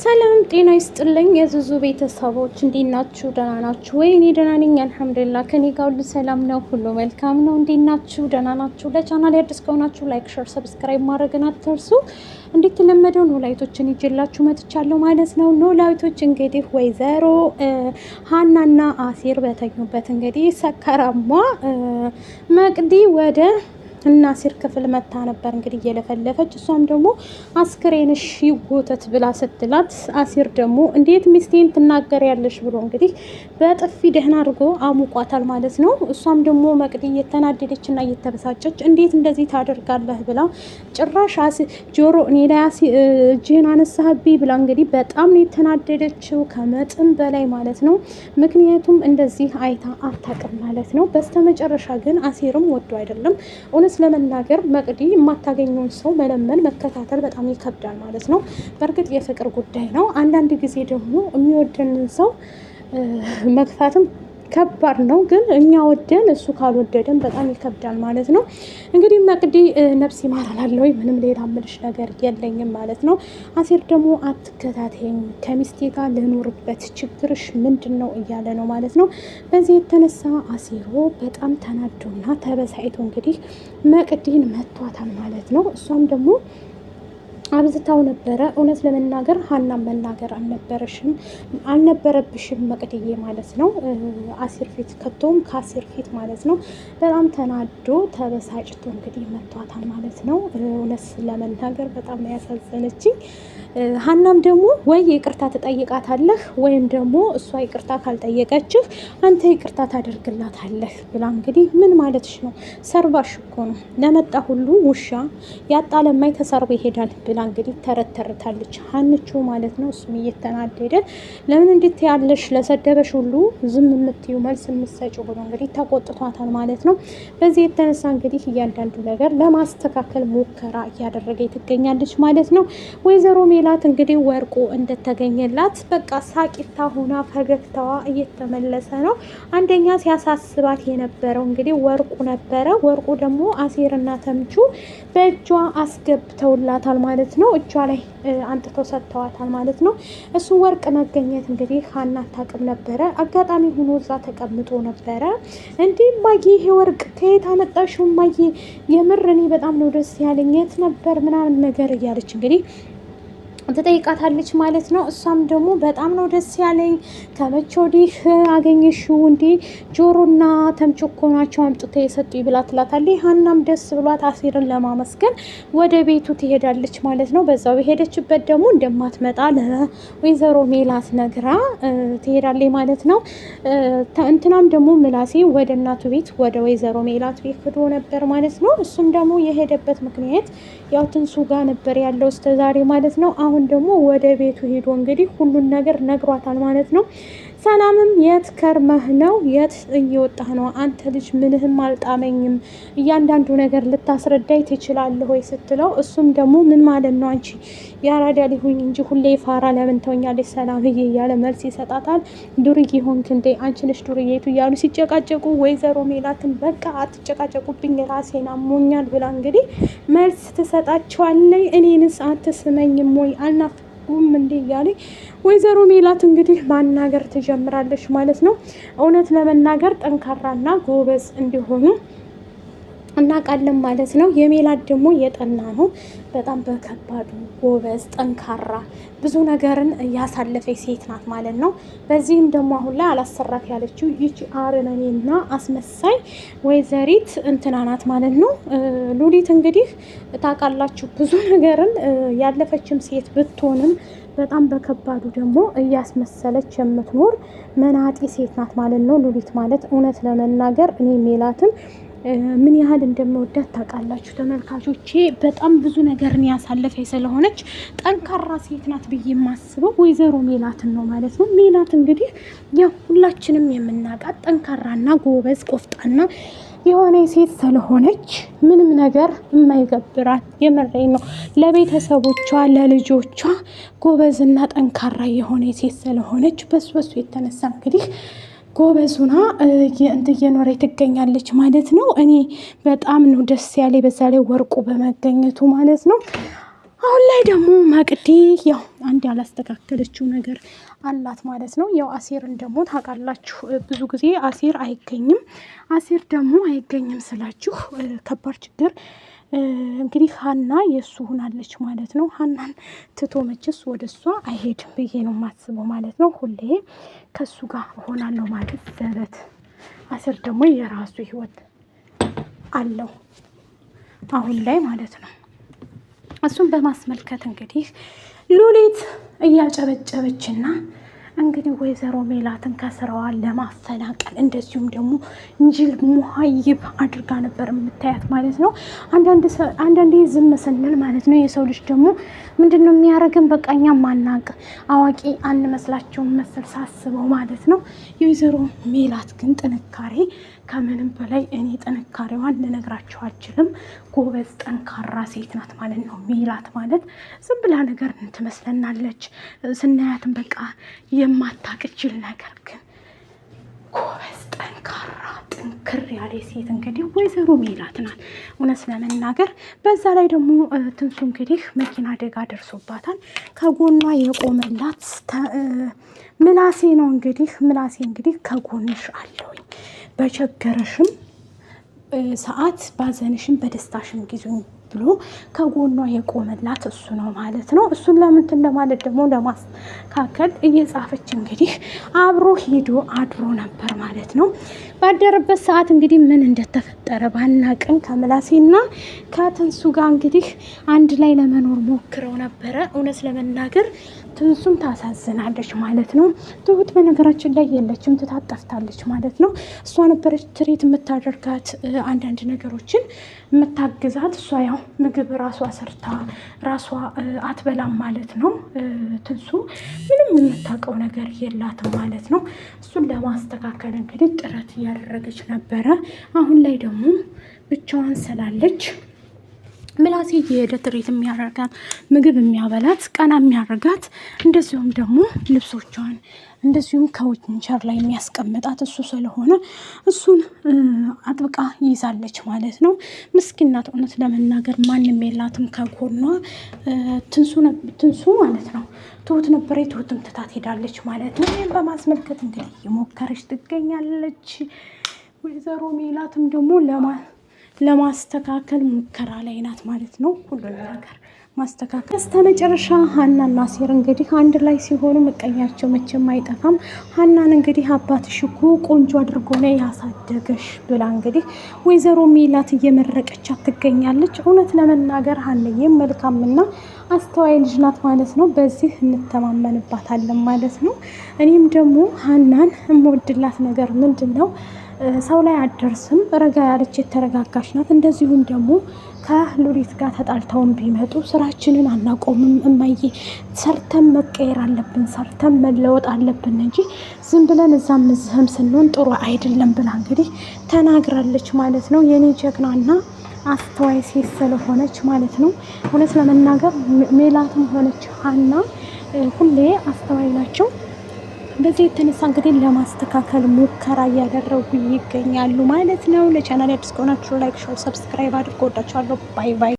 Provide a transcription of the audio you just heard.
ሰላም ጤና ይስጥልኝ የዙዙ ቤተሰቦች እንዴት ናችሁ? ደህና ናችሁ ወይ? እኔ ደህና ነኝ አልሐምዱሊላህ። ከኔ ጋር ሁሉ ሰላም ነው፣ ሁሉ መልካም ነው። እንዴት ናችሁ? ደህና ናችሁ? ለቻናል አዲስ ከሆናችሁ ላይክ፣ ሼር፣ ሰብስክራይብ ማድረግን አትርሱ። እንደተለመደው ኖላዊቶችን ይዤላችሁ መጥቻለሁ ማለት ነው። ኖላዊቶች እንግዲህ ወይዘሮ ሀናና አሲር በተኙበት እንግዲህ ሰከራሟ መቅዲ ወደ እና አሲር ክፍል መታ ነበር እንግዲህ እየለፈለፈች። እሷም ደግሞ አስክሬንሽ ይጎተት ብላ ስትላት አሲር ደግሞ እንዴት ሚስቴን ትናገሪያለሽ ብሎ እንግዲህ በጥፊ ደህና አድርጎ አሙቋታል ማለት ነው። እሷም ደግሞ መቅዲ እየተናደደች እና እየተበሳጨች እንዴት እንደዚህ ታደርጋለህ ብላ ጭራሽ ጆሮ እኔ ላይ እጅህን አነሳህብኝ ብላ እንግዲህ በጣም ነው የተናደደችው ከመጠን በላይ ማለት ነው። ምክንያቱም እንደዚህ አይታ አታውቅም ማለት ነው። በስተመጨረሻ ግን አሲርም ወዶ አይደለም ለመናገር መቅዲ የማታገኘውን ሰው መለመን መከታተል በጣም ይከብዳል ማለት ነው። በእርግጥ የፍቅር ጉዳይ ነው። አንዳንድ ጊዜ ደግሞ የሚወደንን ሰው መግፋትም ከባድ ነው። ግን እኛ ወደን እሱ ካልወደደን በጣም ይከብዳል ማለት ነው። እንግዲህ መቅዲ ነፍስ ይማራላለሁ፣ ምንም ሌላ ምልሽ ነገር የለኝም ማለት ነው። አሲር ደግሞ አትከታተኝ፣ ከሚስቴ ጋር ልኖርበት፣ ችግርሽ ምንድን ነው እያለ ነው ማለት ነው። በዚህ የተነሳ አሲሮ በጣም ተናዶና ተበሳይቶ እንግዲህ መቅዲን መቷታል ማለት ነው። እሷም ደግሞ አብዝታው ነበረ። እውነት ለመናገር ሀናም መናገር አልነበረብሽም መቅድዬ ማለት ነው። አሲር ፊት ከቶም ከአሲር ፊት ማለት ነው። በጣም ተናዶ ተበሳጭቶ እንግዲህ መቷታል ማለት ነው። እውነት ለመናገር በጣም ያሳዘነችኝ። ሀናም ደግሞ ወይ ይቅርታ ትጠይቃታለህ ወይም ደግሞ እሷ ይቅርታ ካልጠየቀችህ አንተ ይቅርታ ታደርግላታለህ ብላ እንግዲህ ምን ማለትሽ ነው? ሰርባሽ እኮ ነው፣ ለመጣ ሁሉ ውሻ ያጣ ለማይ ተሰርቦ ይሄዳል ብላ እንግዲህ ተረተርታለች ሀንቹ ማለት ነው። እሱም እየተናደደ ለምን እንዴት ያለሽ ለሰደበሽ ሁሉ ዝም የምትዩ መልስ የምትሰጪው ብሎ እንግዲህ ተቆጥቷታል ማለት ነው። በዚህ የተነሳ እንግዲህ እያንዳንዱ ነገር ለማስተካከል ሙከራ እያደረገ ትገኛለች ማለት ነው። ወይዘሮ ሜላት እንግዲህ ወርቁ እንደተገኘላት በቃ ሳቂታ ሆና ፈገግታዋ እየተመለሰ ነው። አንደኛ ሲያሳስባት የነበረው እንግዲህ ወርቁ ነበረ። ወርቁ ደግሞ አሲርና ተምቹ በእጇ አስገብተውላታል ማለት ነው። እጇ ላይ አንጥተው ሰጥተዋታል ማለት ነው። እሱ ወርቅ መገኘት እንግዲህ ሀና አታውቅም ነበረ። አጋጣሚ ሆኖ እዛ ተቀምጦ ነበረ። እንዲህ ማዬ ይሄ ወርቅ ከየት አመጣሽው ማዬ? የምር እኔ በጣም ነው ደስ ያለኝ፣ የት ነበር ምናምን ነገር እያለች እንግዲህ ትጠይቃታለች ማለት ነው። እሷም ደግሞ በጣም ነው ደስ ያለኝ፣ ከመቼ ወዲህ አገኘሽው እንዴ? ጆሮና ተምቹ እኮ ናቸው አምጥተው የሰጡኝ ብላ ትላታለች። ሀናም ደስ ብሏት አሲርን ለማመስገን ወደ ቤቱ ትሄዳለች ማለት ነው። በዛው በሄደችበት ደግሞ እንደማትመጣ ለወይዘሮ ሜላት ነግራ ትሄዳለች ማለት ነው። እንትናም ደግሞ ምላሴ ወደ እናቱ ቤት ወደ ወይዘሮ ሜላት ቤት ሄዶ ነበር ማለት ነው። እሱም ደግሞ የሄደበት ምክንያት ያው ትንሱ ጋር ነበር ያለው እስከዛሬ ማለት ነው። አሁን ደግሞ ወደ ቤቱ ሄዶ እንግዲህ ሁሉን ነገር ነግሯታል ማለት ነው። ሰላምም የት ከርመህ ነው? የት እየወጣህ ነው? አንተ ልጅ ምንህም አልጣመኝም፣ እያንዳንዱ ነገር ልታስረዳኝ ትችላለህ ወይ ስትለው፣ እሱም ደግሞ ምን ማለት ነው አንቺ ያራዳ ሊሆኝ እንጂ ሁሌ ፋራ ለምን ተውኛለች ሰላምዬ እያለ መልስ ይሰጣታል። ዱርዬ ሆንክ እንዴ አንቺ ነሽ ዱርዬቱ እያሉ ሲጨቃጨቁ ወይዘሮ ሜላትን በቃ አትጨቃጨቁብኝ ራሴን አሞኛል ብላ እንግዲህ መልስ ትሰጣቸዋለች። እኔንስ አትስመኝም ወይ አልናፍቁም እንዴ እያለ ወይዘሮ ሜላት እንግዲህ ማናገር ትጀምራለች ማለት ነው። እውነት ለመናገር ጠንካራና ጎበዝ እንዲሆኑ እናውቃለን ማለት ነው። የሜላት ደግሞ የጠና ነው። በጣም በከባዱ ጎበዝ፣ ጠንካራ፣ ብዙ ነገርን ያሳለፈች ሴት ናት ማለት ነው። በዚህም ደግሞ አሁን ላይ አላሰራት ያለችው ይቺ አረመኔና አስመሳይ ወይዘሪት እንትና ናት ማለት ነው። ሉሊት እንግዲህ ታውቃላችሁ ብዙ ነገርን ያለፈችም ሴት ብትሆንም በጣም በከባዱ ደግሞ እያስመሰለች የምትኖር መናጢ ሴት ናት ማለት ነው። ሉሊት ማለት እውነት ለመናገር እኔ ሜላትን ምን ያህል እንደምወዳት ታውቃላችሁ ተመልካቾቼ። በጣም ብዙ ነገርን ያሳለፈች ስለሆነች ጠንካራ ሴት ናት ብዬ የማስበው ወይዘሮ ሜላትን ነው ማለት ነው። ሜላት እንግዲህ ያው ሁላችንም የምናውቃት ጠንካራና ጎበዝ ቆፍጣና የሆነ ሴት ስለሆነች ምንም ነገር የማይገብራት የመረኝ ነው። ለቤተሰቦቿ ለልጆቿ ጎበዝና ጠንካራ የሆነ ሴት ስለሆነች በሱ የተነሳ እንግዲህ ጎበዙና እየኖረ ትገኛለች ማለት ነው። እኔ በጣም ነው ደስ ያለኝ በዛ ላይ ወርቁ በመገኘቱ ማለት ነው። አሁን ላይ ደግሞ መቅዲ ያው አንድ ያላስተካከለችው ነገር አላት ማለት ነው። ያው አሴርን ደግሞ ታውቃላችሁ ብዙ ጊዜ አሴር አይገኝም። አሴር ደግሞ አይገኝም ስላችሁ ከባድ ችግር እንግዲህ ሀና የእሱ ሆናለች ማለት ነው። ሀናን ትቶ መችስ ወደ እሷ አይሄድም ብዬ ነው የማስበው ማለት ነው። ሁሌ ከእሱ ጋር እሆናለሁ ማለት ዘበት። አሴር ደግሞ የራሱ ህይወት አለው አሁን ላይ ማለት ነው። እሱን በማስመልከት እንግዲህ ሉሊት እያጨበጨበችና እንግዲህ ወይዘሮ ሜላትን ከስራዋ ለማፈናቀል እንደዚሁም ደግሞ እንጂል ሙሀይብ አድርጋ ነበር የምታያት ማለት ነው። አንዳንዴ ዝም ስንል ማለት ነው የሰው ልጅ ደግሞ ምንድን ነው የሚያደርገን? በቃ እኛ ማናቅ አዋቂ አንመስላቸውም መሰል ሳስበው ማለት ነው። የወይዘሮ ሜላት ግን ጥንካሬ ከምንም በላይ እኔ ጥንካሬዋን ልነግራቸው አልችልም። ጎበዝ ጠንካራ ሴት ናት ማለት ነው። ሜላት ማለት ዝም ብላ ነገር ትመስለናለች ስናያትን በቃ የማታቅችል ነገር ግን ጎበዝ ጠንካራ ጥንክር ያለ ሴት እንግዲህ ወይዘሮ ሜላት ናት እውነት ለመናገር። በዛ ላይ ደግሞ ትንሱ እንግዲህ መኪና አደጋ ደርሶባታል። ከጎኗ የቆመላት ምላሴ ነው። ምላሴ እንግዲህ ከጎንሽ አለውኝ በቸገረሽም ሰዓት ባዘንሽም በደስታሽም ጊዜ ብሎ ከጎኗ የቆመላት እሱ ነው ማለት ነው። እሱን ለምንትን ለማለት ደግሞ ለማስተካከል እየጻፈች እንግዲህ አብሮ ሄዶ አድሮ ነበር ማለት ነው። ባደረበት ሰዓት እንግዲህ ምን እንደተፈጠረ ባናቅም ከምላሴና ከትንሱ ጋር እንግዲህ አንድ ላይ ለመኖር ሞክረው ነበረ። እውነት ለመናገር ትንሱም ታሳዝናለች ማለት ነው። ትሁት በነገራችን ላይ የለችም፣ ትታጠፍታለች ማለት ነው። እሷ ነበረች ትሬት የምታደርጋት አንዳንድ ነገሮችን የምታግዛት። እሷ ያው ምግብ ራሷ ሰርታ ራሷ አትበላም ማለት ነው። ትንሱ ምንም የምታውቀው ነገር የላትም ማለት ነው። እሱን ለማስተካከል እንግዲህ ጥረት እያደረገች ነበረ። አሁን ላይ ደግሞ ብቻዋን ስላለች ምላሴ እየሄደ ትሬት የሚያደርጋት ምግብ የሚያበላት ቀና የሚያደርጋት እንደዚሁም ደግሞ ልብሶቿን እንደዚሁም ከዊንቸር ላይ የሚያስቀምጣት እሱ ስለሆነ እሱን አጥብቃ ይዛለች ማለት ነው። ምስኪናት እውነት ለመናገር ማንም የላትም ከጎኗ ትንሱ ማለት ነው። ትሁት ነበረ፣ ትሁትም ትታት ሄዳለች ማለት ነው። ይህም በማስመልከት እንግዲህ የሞከረች ትገኛለች። ወይዘሮ ሜላትም ደግሞ ለማስተካከል ሙከራ ላይ ናት ማለት ነው። ሁሉን ነገር ማስተካከል በስተመጨረሻ ሀናና አሴር እንግዲህ አንድ ላይ ሲሆኑ ምቀኛቸው መቼም አይጠፋም። ሀናን እንግዲህ አባትሽ እኮ ቆንጆ አድርጎ ነው ያሳደገሽ ብላ እንግዲህ ወይዘሮ ሜላት እየመረቀቻት ትገኛለች። እውነት ለመናገር ሀንዬም መልካምና አስተዋይ ልጅ ናት ማለት ነው። በዚህ እንተማመንባታለን ማለት ነው። እኔም ደግሞ ሀናን የምወድላት ነገር ምንድን ነው? ሰው ላይ አደርስም፣ ረጋ ያለች የተረጋጋች ናት። እንደዚሁም ደግሞ ከሉሊት ጋር ተጣልተውን ቢመጡ ስራችንን አናቆምም እማዬ፣ ሰርተን መቀየር አለብን፣ ሰርተን መለወጥ አለብን እንጂ ዝም ብለን እዛም እዚህም ስንሆን ጥሩ አይደለም ብላ እንግዲህ ተናግራለች ማለት ነው። የኔ ጀግናና አስተዋይ ሴት ስለሆነች ማለት ነው። እውነት ለመናገር ሜላትም ሆነች ሀና ሁሌ አስተዋይ ናቸው። በዚህ የተነሳ እንግዲህ ለማስተካከል ሙከራ እያደረጉ ይገኛሉ ማለት ነው። ለቻናል አዲስ ከሆናችሁ ላይክ፣ ሼር፣ ሰብስክራይብ አድርጎ ወዳችኋለሁ። ባይ ባይ።